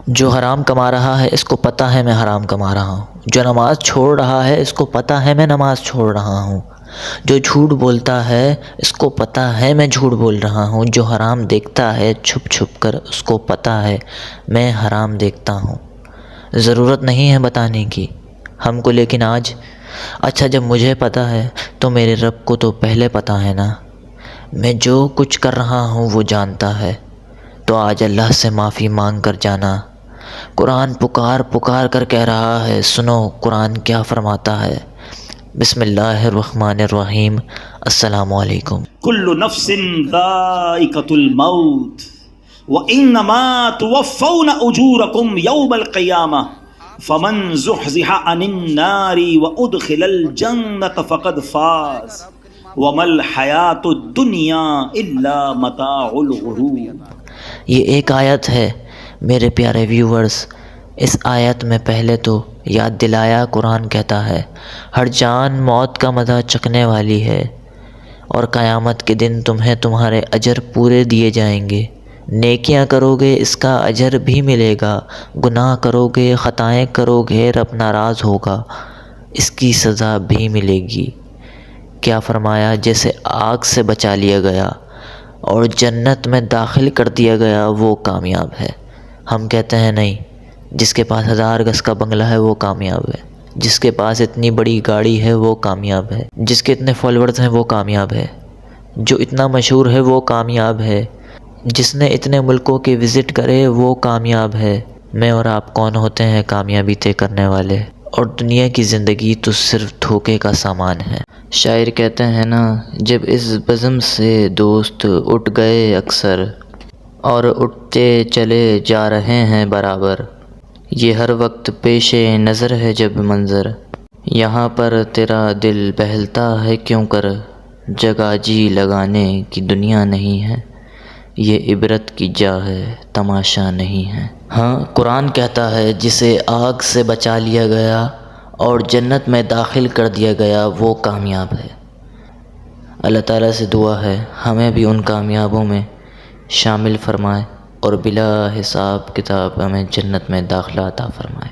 جو حرام کما رہا ہے اس کو پتہ ہے میں حرام کما رہا ہوں، جو نماز چھوڑ رہا ہے اس کو پتہ ہے میں نماز چھوڑ رہا ہوں، جو جھوٹ بولتا ہے اس کو پتہ ہے میں جھوٹ بول رہا ہوں، جو حرام دیکھتا ہے چھپ چھپ کر اس کو پتہ ہے میں حرام دیکھتا ہوں۔ ضرورت نہیں ہے بتانے کی ہم کو، لیکن آج اچھا جب مجھے پتہ ہے تو میرے رب کو تو پہلے پتہ ہے نا، میں جو کچھ کر رہا ہوں وہ جانتا ہے، تو آج اللہ سے معافی مانگ کر جانا۔ قرآن پکار پکار کر کہہ رہا ہے، سنو قرآن کیا فرماتا ہے۔ بسم اللہ الرحمن الرحیم۔ السلام علیکم۔ کل نفس ذائقۃ الموت وانما توفون اجورکم یوم القیامہ فمن زحزح عن النار وادخل الجنۃ فقد فاز وما الحیاۃ الدنیا الا متاع الغرور۔ یہ ایک آیت ہے میرے پیارے ویورز۔ اس آیت میں پہلے تو یاد دلایا قرآن کہتا ہے ہر جان موت کا مزہ چکھنے والی ہے، اور قیامت کے دن تمہیں تمہارے اجر پورے دیے جائیں گے۔ نیکیاں کرو گے اس کا اجر بھی ملے گا، گناہ کرو گے خطائیں کرو گے رب ناراض ہوگا، اس کی سزا بھی ملے گی۔ کیا فرمایا؟ جیسے آگ سے بچا لیا گیا اور جنت میں داخل کر دیا گیا وہ کامیاب ہے۔ ہم کہتے ہیں نہیں، جس کے پاس 1000 گز کا بنگلہ ہے وہ کامیاب ہے، جس کے پاس اتنی بڑی گاڑی ہے وہ کامیاب ہے، جس کے اتنے فالورز ہیں وہ کامیاب ہے، جو اتنا مشہور ہے وہ کامیاب ہے، جس نے اتنے ملکوں کے وزٹ کرے وہ کامیاب ہے۔ میں اور آپ کون ہوتے ہیں کامیابی طے کرنے والے؟ اور دنیا کی زندگی تو صرف دھوکے کا سامان ہے۔ شاعر کہتے ہیں نا، جب اس بزم سے دوست اٹھ گئے اکثر اور اٹھتے چلے جا رہے ہیں برابر، یہ ہر وقت پیش نظر ہے جب منظر، یہاں پر تیرا دل بہلتا ہے کیوں کر، جگہ جی لگانے کی دنیا نہیں ہے، یہ عبرت کی جا ہے تماشا نہیں ہے۔ ہاں، قرآن کہتا ہے جسے آگ سے بچا لیا گیا اور جنت میں داخل کر دیا گیا وہ کامیاب ہے۔ اللہ تعالیٰ سے دعا ہے ہمیں بھی ان کامیابوں میں شامل فرمائے اور بلا حساب کتاب ہمیں جنت میں داخلہ عطا فرمائے۔